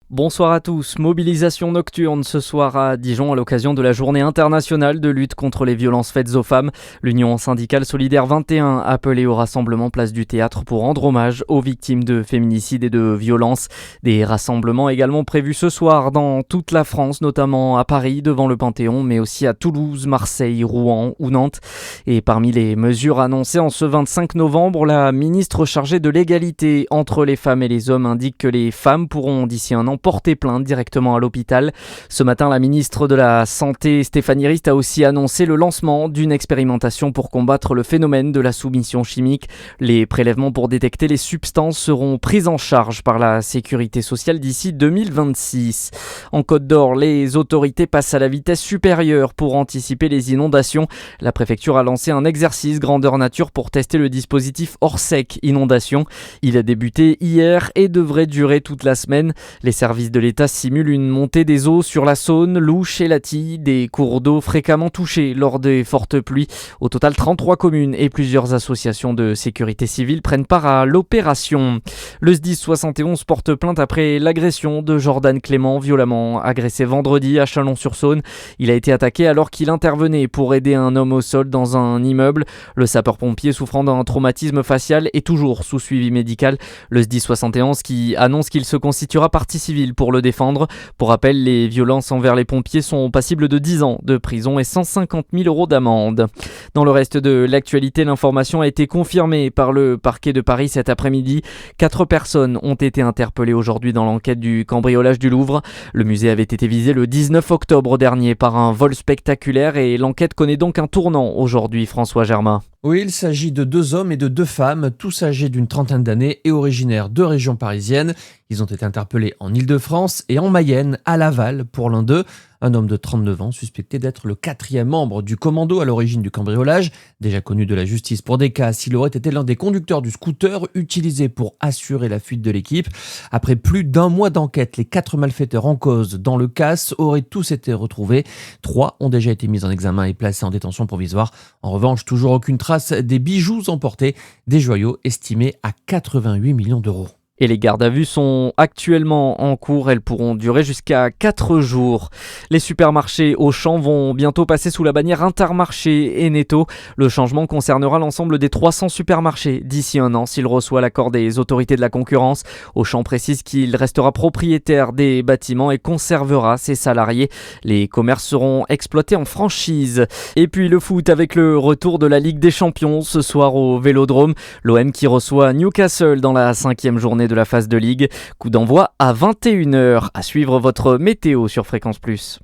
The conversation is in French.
Bonsoir à tous. Mobilisation nocturne ce soir à Dijon à l'occasion de la journée internationale de lutte contre les violences faites aux femmes. L'Union syndicale solidaire 21 a appelé au rassemblement place du Théâtre pour rendre hommage aux victimes de féminicides et de violences. Des rassemblements également prévus ce soir dans toute la France, notamment à Paris devant le Panthéon, mais aussi à Toulouse, Marseille, Rouen ou Nantes. Et parmi les mesures annoncées en ce 25 novembre, la ministre chargée de l'égalité entre les femmes et les hommes indique que les femmes pourront d'ici un an porter plainte directement à l'hôpital. Ce matin, la ministre de la Santé, Stéphanie Rist, a aussi annoncé le lancement d'une expérimentation pour combattre le phénomène de la soumission chimique. Les prélèvements pour détecter les substances seront pris en charge par la Sécurité sociale d'ici 2026. En Côte d'Or, les autorités passent à la vitesse supérieure pour anticiper les inondations. La préfecture a lancé un exercice grandeur nature pour tester le dispositif Orsec Inondation. Il a débuté hier et devrait durer toute la semaine. Les services de l'État simulent une montée des eaux sur la Saône, l'Ouche et la Tille, des cours d'eau fréquemment touchés lors des fortes pluies. Au total, 33 communes et plusieurs associations de sécurité civile prennent part à l'opération. Le SDIS 71 porte plainte après l'agression de Jordan Clément, violemment agressé vendredi à Chalon-sur-Saône. Il a été attaqué alors qu'il intervenait pour aider un homme au sol dans un immeuble. Le sapeur-pompier souffrant d'un traumatisme facial est toujours sous suivi médical. Le SDIS 71 qui annonce qu'il se constituera partie civile pour le défendre. Pour rappel, les violences envers les pompiers sont passibles de 10 ans de prison et 150 000 € d'amende. Dans le reste de l'actualité, l'information a été confirmée par le parquet de Paris cet après-midi. 4 personnes ont été interpellées aujourd'hui dans l'enquête du cambriolage du Louvre. Le musée avait été visé le 19 octobre dernier par un vol spectaculaire et l'enquête connaît donc un tournant aujourd'hui, François Germain. Oui, il s'agit de 2 hommes et de 2 femmes, tous âgés d'une trentaine d'années et originaires de régions parisiennes. Ils ont été interpellés en Île-de-France et en Mayenne, à Laval, pour l'un d'eux. Un homme de 39 ans suspecté d'être le 4e membre du commando à l'origine du cambriolage. Déjà connu de la justice pour des cas, il aurait été l'un des conducteurs du scooter utilisé pour assurer la fuite de l'équipe. Après plus d'1 mois d'enquête, les 4 malfaiteurs en cause dans le casse auraient tous été retrouvés. 3 ont déjà été mis en examen et placés en détention provisoire. En revanche, toujours aucune trace des bijoux emportés, des joyaux estimés à 88 millions d'euros. Et les gardes à vue sont actuellement en cours, elles pourront durer jusqu'à 4 jours. Les supermarchés Auchan vont bientôt passer sous la bannière Intermarché et Netto. Le changement concernera l'ensemble des 300 supermarchés d'ici un an s'il reçoit l'accord des autorités de la concurrence. Auchan précise qu'il restera propriétaire des bâtiments et conservera ses salariés. Les commerces seront exploités en franchise. Et puis le foot avec le retour de la Ligue des Champions ce soir au Vélodrome. L'OM qui reçoit Newcastle dans la 5e journée de la phase de Ligue. Coup d'envoi à 21h. À suivre votre météo sur Fréquence Plus.